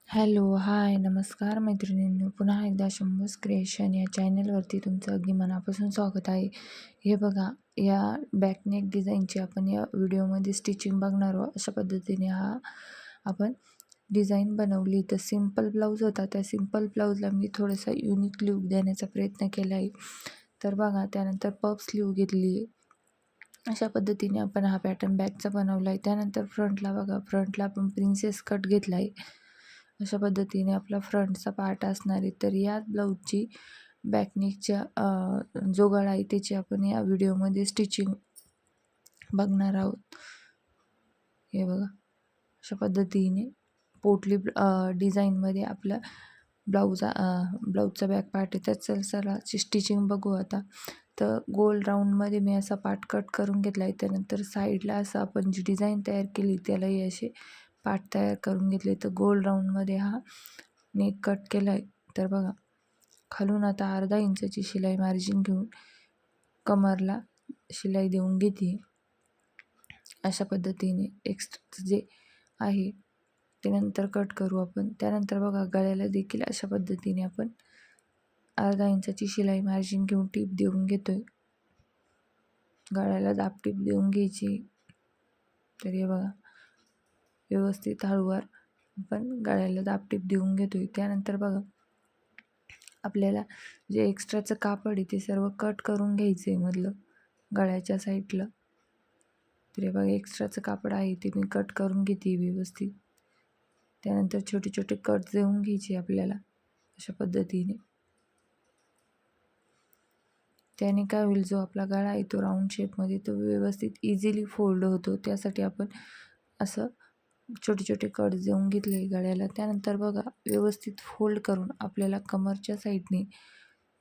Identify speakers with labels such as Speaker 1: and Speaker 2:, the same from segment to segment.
Speaker 1: Hello, हाय, नमस्कार मैत्रिणींनो. पुन्हा एकदा शंभूज क्रिएशन या चॅनलवरती तुमचं अगदी मनापासून स्वागत आहे. हे बघा, या बॅकनेक डिझाईनची आपण या व्हिडिओमध्ये स्टिचिंग बघणार आहोत. अशा पद्धतीने आपण डिझाईन बनवली. तर सिम्पल ब्लाऊज होता, त्या सिम्पल ब्लाऊजला मी थोडासा युनिक लूक देण्याचा प्रयत्न केला आहे. तर बघा, त्यानंतर पफ स्लीव घेतली. अशा पद्धतीने आपण हा पॅटर्न बॅकचा बनवला आहे. त्यानंतर फ्रंटला बघा, फ्रंटला आपण प्रिन्सेस कट घेतला आहे. अशा पद्धतीने आपला फ्रंटचा पार्ट असणार आहे. तर या ब्लाऊजची बॅकनेकच्या जो गळा आहे त्याची आपण या व्हिडिओमध्ये स्टिचिंग बघणार आहोत. हे बघा, अशा पद्धतीने पोटली डिझाईनमध्ये आपला ब्लाऊजचा बॅक पार्ट आहे. त्याचं सराची स्टिचिंग बघू आता. तर गोल राऊंडमध्ये मी असा पार्ट कट करून घेतला आहे. त्यानंतर साईडला असं आपण जी डिझाईन तयार केली त्यालाही असे पार्ट तयार करून घेतले. तर गोल राऊंडमध्ये हा नेक कट केला आहे. तर बघा, खालून आता अर्धा इंचाची शिलाई मार्जिन घेऊन कमरला शिलाई देऊन घेते. अशा पद्धतीने एक्स्ट्रा जे आहे ते नंतर कट करू आपण. त्यानंतर बघा, गळ्याला देखील अशा पद्धतीने आपण अर्धा इंचाची शिलाई मार्जिन घेऊन टीप देऊन घेतोय. गळ्याला दाब टीप देऊन घ्यायची. तर हे बघा, व्यवस्थित हळूवार आपण गळ्याला दाब टीप देऊन घेतोय. त्यानंतर बघा, आपल्याला जे एक्स्ट्राचं कापड आहे ते सर्व कट करून घ्यायचं आहे मधलं गळ्याच्या साईडला. तर हे बघा, एक्स्ट्राचं कापड आहे ते मी कट करून घेते व्यवस्थित. त्यानंतर छोटे छोटे कट देऊन घ्यायचे आपल्याला अशा पद्धतीने. त्याने काय होईल, जो आपला गळा आहे तो राऊंड शेपमध्ये तो व्यवस्थित इझिली फोल्ड होतो. त्यासाठी आपण असं छोटे छोटे कट देऊन घेतले गळ्याला. त्यानंतर बघा, व्यवस्थित फोल्ड करून आपल्याला कमरच्या साईडने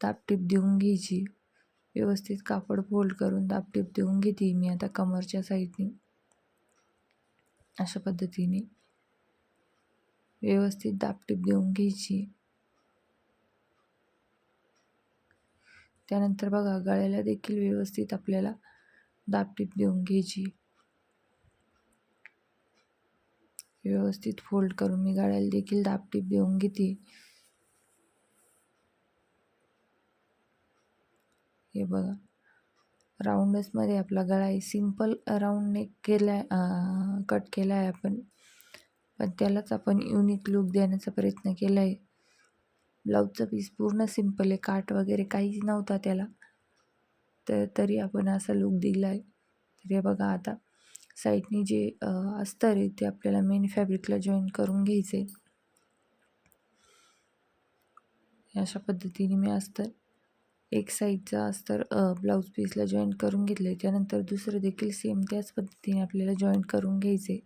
Speaker 1: दाबटीप देऊन घ्यायची. व्यवस्थित कापड फोल्ड करून दाबटीप देऊन घेते मी आता कमरच्या साईडने. अशा पद्धतीने व्यवस्थित दाबटीप देऊन घ्यायची. त्यानंतर बघा, गळ्याला देखील व्यवस्थित आपल्याला दाबटीप देऊन घ्यायची. व्यवस्थित फोल्ड करून मी गळ्याला देखील दाबटीप देऊन घेते. हे बघा, राऊंडसमध्ये आपला गळा आहे. सिम्पल राऊंड नेक केला कट केला आहे आपण, पण त्यालाच आपण युनिक लूक देण्याचा प्रयत्न केला आहे. ब्लाऊजचा पीस पूर्ण सिम्पल आहे, काट वगैरे काहीच नव्हता त्याला, तरी आपण असा लूक दिला आहे. तर हे बघा, आता साईडनी जे अस्तर आहे ते आपल्याला मेन फॅब्रिकला जॉईन करून घ्यायचं आहे. अशा पद्धतीने मी अस्तर एक साईडचा अस्तर ब्लाऊज पीसला जॉईन करून घेतलं आहे. त्यानंतर दुसरं देखील सेम त्याच पद्धतीने आपल्याला जॉईन करून घ्यायचं आहे.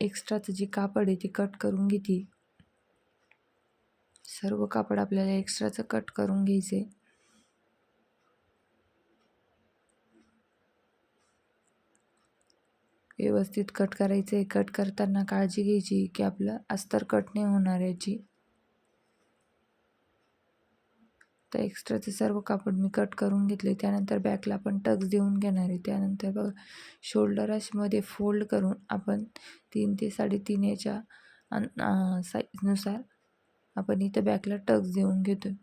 Speaker 1: एक्स्ट्राचं जे कापड आहे ते कट करून घेते. सर्व कापड आपल्याला एक्स्ट्राचं कट करून घ्यायचं आहे. व्यवस्थित कट करायचं आहे. कट करताना काळजी घ्यायची की आपलं अस्तर कट नाही होणार याची. तर एक्स्ट्राचे सर्व कापड मी कट करून घेतले. त्यानंतर बॅकला आपण टक्स देऊन घेणार आहे. त्यानंतर बघा, शोल्डर मध्ये फोल्ड करून आपण 3 ते 3.5 याच्या साईजनुसार आपण इथं बॅकला टक्स देऊन घेतो.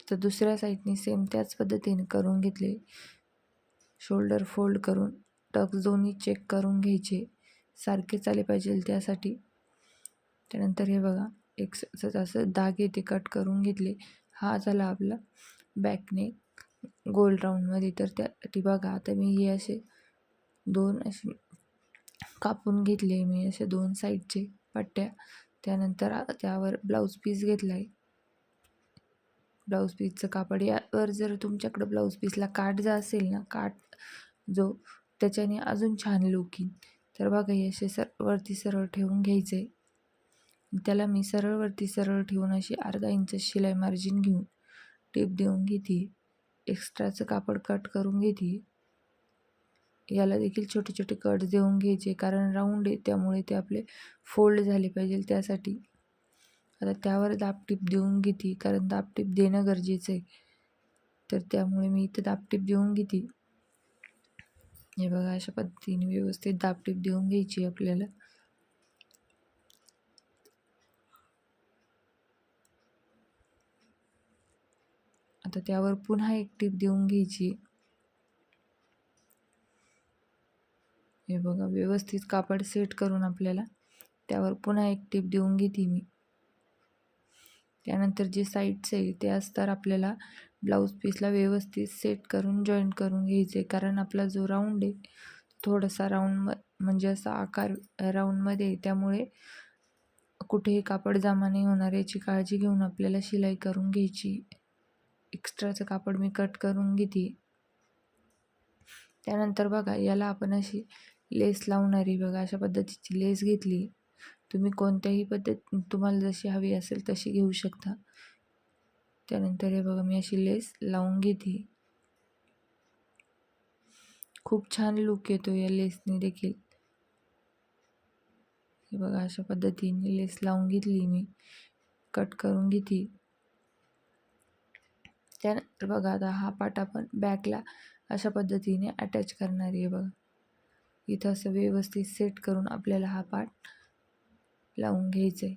Speaker 1: तर दुसऱ्या साईडने सेम त्याच पद्धतीने करून घेतले. शोल्डर फोल्ड करून टक्स दोन्ही चेक करून घ्यायचे, सारखेच आले पाहिजे त्यासाठी. त्यानंतर हे बघा, एक असं धागे ते कट करून घेतले. हा झाला आपला बॅकने गोल राऊंडमध्ये. तर त्यासाठी बघा, आता मी हे असे दोन असे कापून घेतले मी, असे 2 साईडचे पट्ट्या. त्यानंतर त्यावर ब्लाऊज पीस घेतला आहे. ब्लाऊज पीसचं कापड यावर जर तुमच्याकडं ब्लाऊज पीसला काठ जर असेल ना, काठ जो त्याच्याने अजून छान लूक येईल. तर बघा, हे असे वरती सरळ ठेवून घ्यायचं आहे. त्याला मी वरती सरळ ठेवून अशी अर्धा इंच शिलाई मार्जिन घेऊन टीप देऊन घेते. एक्स्ट्राचं कापड कट करून घेते. याला देखील छोटे छोटे कट देऊन घ्यायचे, कारण राऊंड आहे त्यामुळे ते आपले फोल्ड झाले पाहिजे त्यासाठी. आता त्यावर दाबटीप देऊन घेते, कारण दाबटीप देणं गरजेचं आहे. तर त्यामुळे मी इथं दाबटीप देऊन घेते. हे बघा अशा पद्धतीने व्यवस्थित दाबटीप देऊन घ्यायची आपल्याला. आता त्यावर पुन्हा एक टीप देऊन घ्यायची. हे बघा व्यवस्थित कापड सेट करून आपल्याला त्यावर पुन्हा एक टीप देऊन घेते मी. त्यानंतर जे साईड्स आहे ते अस्तर आपल्याला ब्लाऊज पीसला व्यवस्थित सेट करून जॉईंट करून घ्यायचे, कारण आपला जो राऊंड आहे थोडासा राऊंड म्हणजे असा आकार राऊंडमध्ये आहे, त्यामुळे कुठेही कापड जमा नाही होणार याची काळजी घेऊन आपल्याला शिलाई करून घ्यायची. एक्स्ट्राचं कापड मी कट करून घेते. त्यानंतर बघा याला आपण अशी लेस लावणारी बघा अशा पद्धतीची लेस घेतली. तुम्ही कोणत्याही पद्धत तुम्हाला जशी हवी असेल तशी घेऊ शकता. त्यानंतर हे बघा मी अशी लेस लावून घेते. खूप छान लुक येतो या लेसने देखील. हे बघा अशा पद्धतीने लेस लावून घेतली मी, कट करून घेते. त्यानंतर बघा आता हा पार्ट आपण बॅकला अशा पद्धतीने अटॅच करणार आहे. बघा इथं असं व्यवस्थित सेट करून आपल्याला हा पार्ट लावून घ्यायचा आहे.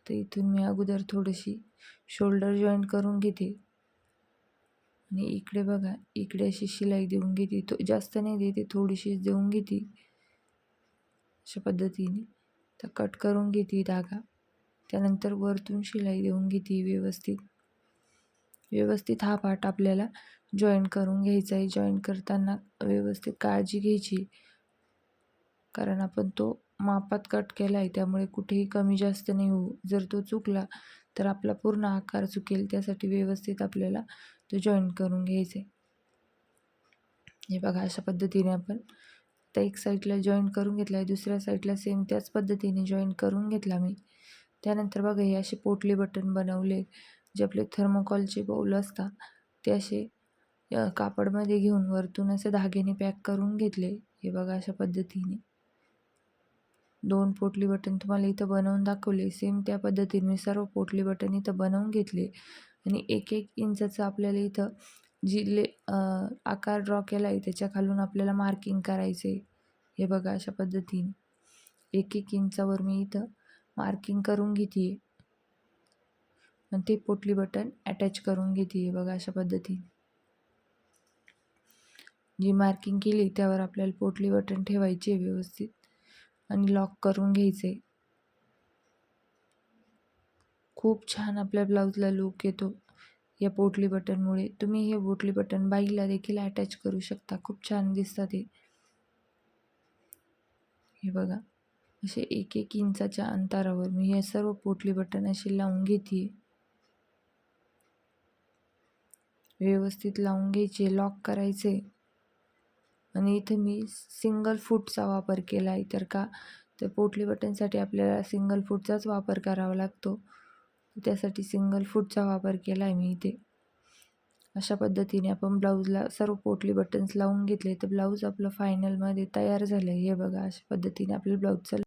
Speaker 1: तर इथून मी अगोदर थोडीशी शोल्डर जॉईंट करून घेते आणि इकडे बघा इकडे अशी शिलाई देऊन घेते. तो जास्त नाही देते, थोडीशीच देऊन घेते अशा पद्धतीने. तर कट करून घेते धागा. त्यानंतर वरतून शिलाई देऊन घेते व्यवस्थित हा पार्ट आपल्याला जॉईंट करून घ्यायचा आहे. जॉईंट करताना व्यवस्थित काळजी घ्यायची, कारण आपण तो मापात कट केला आहे, त्यामुळे कुठेही कमी जास्त नाही होऊ. जर तो चुकला तर आपला पूर्ण आकार चुकेल. त्यासाठी व्यवस्थित आपल्याला तो जॉईंट करून घ्यायचा आहे. हे बघा अशा पद्धतीने आपण आता एक साईडला जॉईंट करून घेतला आहे, दुसऱ्या साईडला सेम त्याच पद्धतीने जॉईंट करून घेतला मी. त्यानंतर बघा हे असे पोटली बटन बनवले. जे आपले थर्मोकॉलचे बाऊल असतात ते असे कापडमध्ये घेऊन वरतून असे धाग्याने पॅक करून घेतले. हे बघा अशा पद्धतीने 2 पोटली बटन तुम्हाला इथं बनवून दाखवले. सेम त्या पद्धतीने मी सर्व पोटली बटन इथं बनवून घेतले आणि 1-1 इंचाचं आपल्याला इथं आकार ड्रॉ केला आहे त्याच्या खालून आपल्याला मार्किंग करायचं आहे. हे बघा अशा पद्धतीने 1-1 इंचावर मी इथं मार्किंग करून घेते आणि ते पोटली बटन अटॅच करून घेते. बघा अशा पद्धतीने जी मार्किंग केली त्यावर आपल्याला पोटली बटन ठेवायचे व्यवस्थित आणि लॉक करून घ्यायचे. खूप छान आपल्या ब्लाऊजला लुक येतो या पोटली बटनमुळे. तुम्ही हे पोटली बटन बाईला देखील अटॅच करू शकता, खूप छान दिसतात हे बघा असे 1-1 इंचाच्या अंतरावर मी हे सर्व पोटली बटन असे लावून घेते. व्यवस्थित लावून घ्यायचे, लॉक करायचे. आणि इथे मी सिंगल फूटचा वापर केला आहे. तर का तर पोटली बटनसाठी आपल्याला सिंगल फूटचाच वापर करावा लागतो. त्यासाठी सिंगल फूटचा वापर केला आहे मी इथे. अशा पद्धतीने आपण ब्लाऊजला सर्व पोटली बटन्स लावून घेतले तर ब्लाऊज आपलं फायनलमध्ये तयार झालं. हे बघा अशा पद्धतीने आपलं ब्लाऊजचं